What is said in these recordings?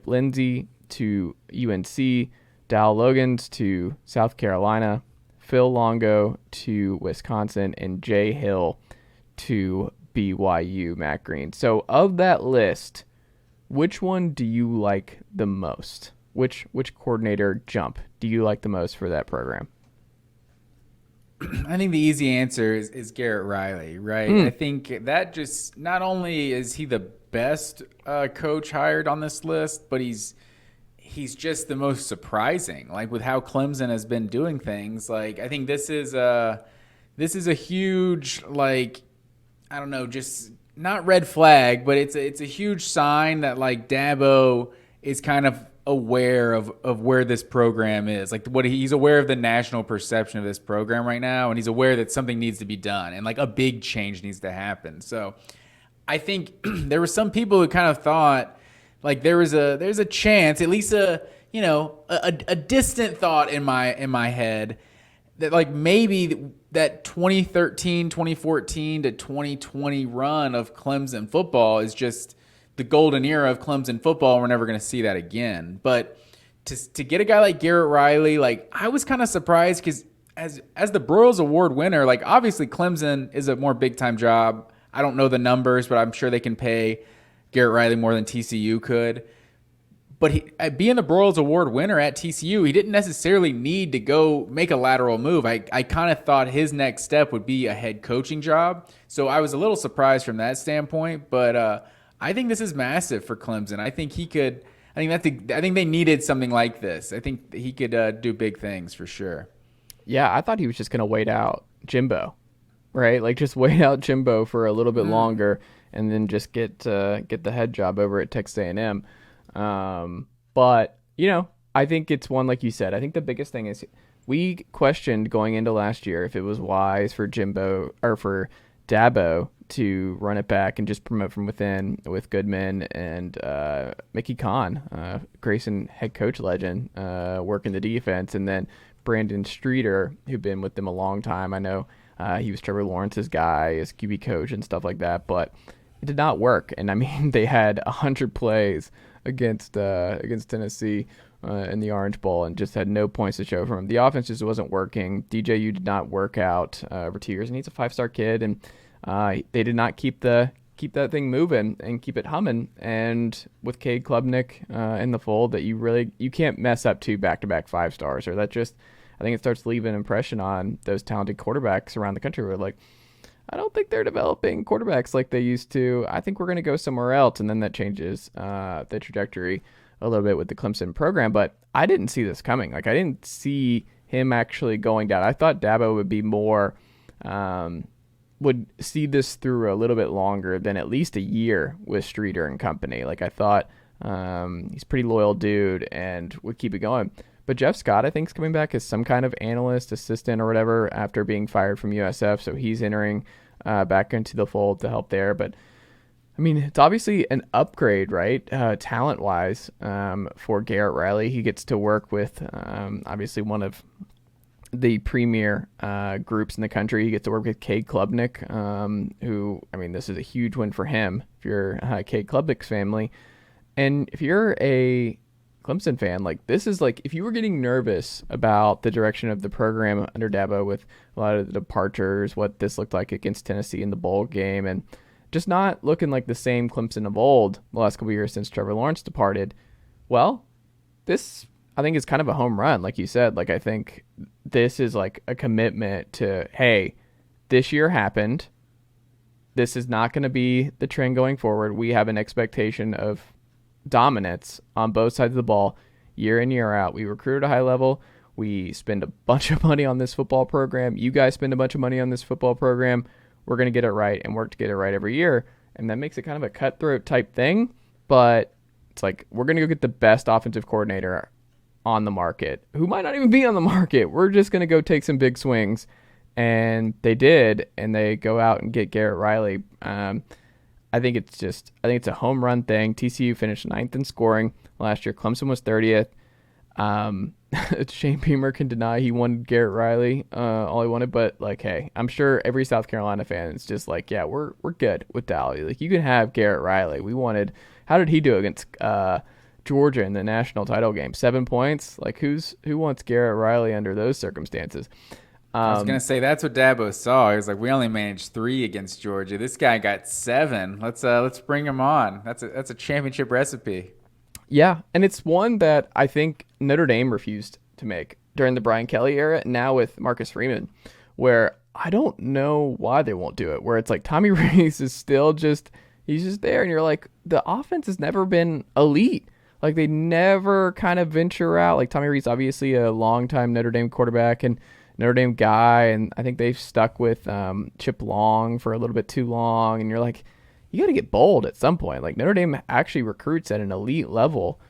Lindsay to UNC, Dal Logans to South Carolina, Phil Longo to Wisconsin, and Jay Hill to BYU, Matt Green. So of that list, which one do you like the most? Which coordinator jump do you like the most for that program? I think the easy answer is Garrett Riley, right? I think that just not only is he the best coach hired on this list, but he's just the most surprising. Like with how Clemson has been doing things, like I think this is a huge, like, I don't know, just not red flag, but it's a huge sign that like Dabo is kind of aware of where this program is. Like he's aware of the national perception of this program right now, and he's aware that something needs to be done and like a big change needs to happen. So I think there were some people who kind of thought like there's a chance, at least a distant thought in my head, that like maybe that 2013, 2014 to 2020 run of Clemson football is just the golden era of Clemson football. We're never going to see that again. But to get a guy like Garrett Riley, like I was kind of surprised because as the Broyles Award winner, like obviously Clemson is a more big time job. I don't know the numbers, but I'm sure they can pay Garrett Riley more than TCU could. But being the Broyles Award winner at TCU, he didn't necessarily need to go make a lateral move. I kind of thought his next step would be a head coaching job. So I was a little surprised from that standpoint. But I think this is massive for Clemson. I think he could. I think they needed something like this. I think he could do big things for sure. Yeah, I thought he was just going to wait out Jimbo, right? Like just wait out Jimbo for a little bit longer, and then just get the head job over at Texas A&M. But I think it's one like you said. I think the biggest thing is we questioned going into last year if it was wise for Jimbo or for Dabo to run it back and just promote from within with Goodman and Mickey Kahn, Grayson head coach legend, working the defense, and then Brandon Streeter, who'd been with them a long time. I know he was Trevor Lawrence's guy as QB coach and stuff like that, but it did not work. And I mean, they had 100 plays against Tennessee in the Orange Bowl and just had no points to show for him. The offense just wasn't working. DJU did not work out over 2 years, and he's a 5-star kid, and they did not keep that thing moving and keep it humming. And with Cade Klubnik in the fold, that you can't mess up 2 back-to-back 5-stars, or that just, I think it starts to leave an impression on those talented quarterbacks around the country. We're like, I don't think they're developing quarterbacks like they used to. I think we're going to go somewhere else. And then that changes the trajectory a little bit with the Clemson program. But I didn't see this coming. Like, I didn't see him actually going down. I thought Dabo would be more, would see this through a little bit longer than at least a year with Streeter and company. Like, I thought he's a pretty loyal dude and would keep it going. But Jeff Scott, I think, is coming back as some kind of analyst, assistant, or whatever after being fired from USF. So he's entering back into the fold to help there. But, I mean, it's obviously an upgrade, right, talent-wise, for Garrett Riley. He gets to work with, obviously, one of the premier groups in the country. He gets to work with Cade Klubnik, who, I mean, this is a huge win for him if you're Cade Klubnik's family. And if you're a Clemson fan, like, this is like, if you were getting nervous about the direction of the program under Dabo with a lot of the departures, what this looked like against Tennessee in the bowl game, and just not looking like the same Clemson of old the last couple of years since Trevor Lawrence departed, well, this, I think, is kind of a home run, like you said. Like, I think this is like a commitment to, hey, this year happened. This is not going to be the trend going forward. We have an expectation of dominance on both sides of the ball year in, year out. We recruit at a high level. We spend a bunch of money on this football program. You guys spend a bunch of money on this football program. We're going to get it right and work to get it right every year. And that makes it kind of a cutthroat type thing. But it's like, we're going to go get the best offensive coordinator on the market, who might not even be on the market. We're just going to go take some big swings. And they did, and they go out and get Garrett Riley. I think it's a home run thing. TCU finished 9th in scoring last year. Clemson was 30th. Shane Beamer can deny he wanted Garrett Riley, all he wanted, but like, hey, I'm sure every South Carolina fan is just like, yeah, we're good with Dally. Like, you can have Garrett Riley. We wanted. How did he do against Georgia in the national title game? 7 points. Like, who wants Garrett Riley under those circumstances? I was gonna say that's what Dabo saw. He was like, "We only managed 3 against Georgia. This guy got 7. Let's bring him on. That's a championship recipe." Yeah, and it's one that I think Notre Dame refused to make during the Brian Kelly era. Now with Marcus Freeman, where I don't know why they won't do it. Where it's like Tommy Rees is still he's just there, and you're like, the offense has never been elite. Like, they never kind of venture out. Like, Tommy Rees, obviously a longtime Notre Dame quarterback and Notre Dame guy, and I think they've stuck with Chip Long for a little bit too long, and you're like, you got to get bold at some point. Like, Notre Dame actually recruits at an elite level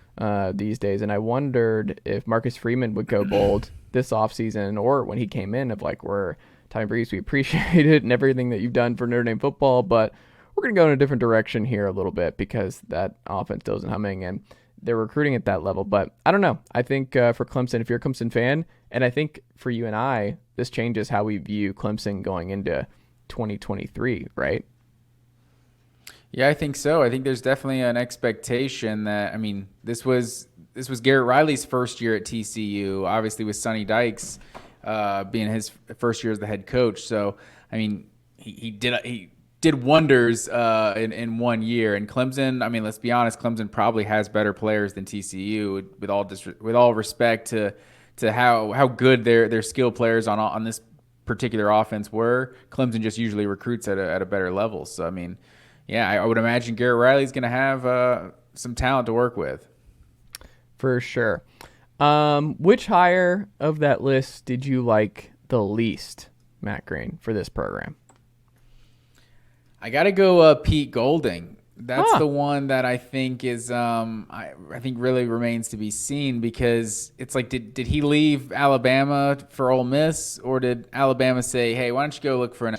these days, and I wondered if Marcus Freeman would go bold this offseason, or when he came in, of like, we're Tommy Breeze, we appreciate it and everything that you've done for Notre Dame football, but we're going to go in a different direction here a little bit because that offense still isn't humming, and they're recruiting at that level. But I don't know. I think for Clemson, if you're a Clemson fan, and I think for you and I, this changes how we view Clemson going into 2023, right? Yeah, I think so. I think there's definitely an expectation that, I mean, this was Garrett Riley's first year at TCU, obviously with Sonny Dykes being his first year as the head coach. So, I mean, he did wonders in 1 year. And Clemson, I mean, let's be honest, Clemson probably has better players than TCU. With all respect to how good their skill players on this particular offense were, Clemson just usually recruits at a better level. So, I mean, yeah, I would imagine Garrett Riley's going to have some talent to work with. For sure. Which hire of that list did you like the least, Matt Green, for this program? I got to go Pete Golding. That's the one that I think is I think really remains to be seen, because it's like, did he leave Alabama for Ole Miss, or did Alabama say, hey, why don't you go look for an